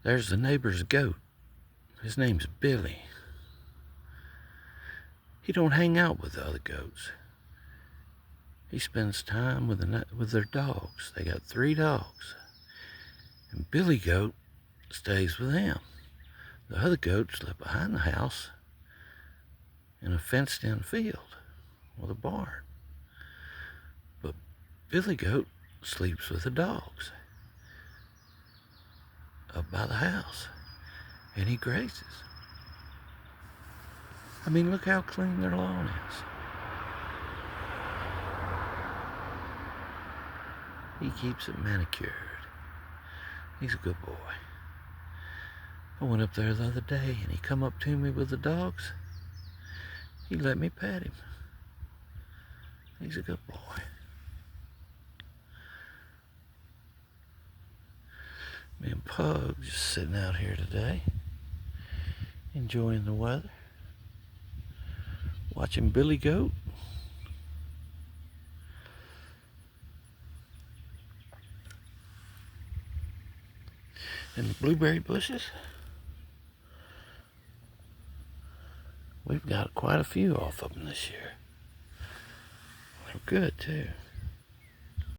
There's the neighbor's goat. His name's Billy. He don't hang out with the other goats. He spends time with their dogs. They got 3 dogs. And Billy Goat stays with them. The other goats live behind the house in a fenced-in field with a barn. But Billy Goat sleeps with the dogs up by the house, and he grazes. I mean, look how clean their lawn is. He keeps it manicured. He's a good boy. I went up there the other day and he come up to me with the dogs. He let me pet him. He's a good boy. Me and Pug just sitting out here today, enjoying the weather, watching Billy Goat. And the blueberry bushes. We've got quite a few off of them this year. They're good too.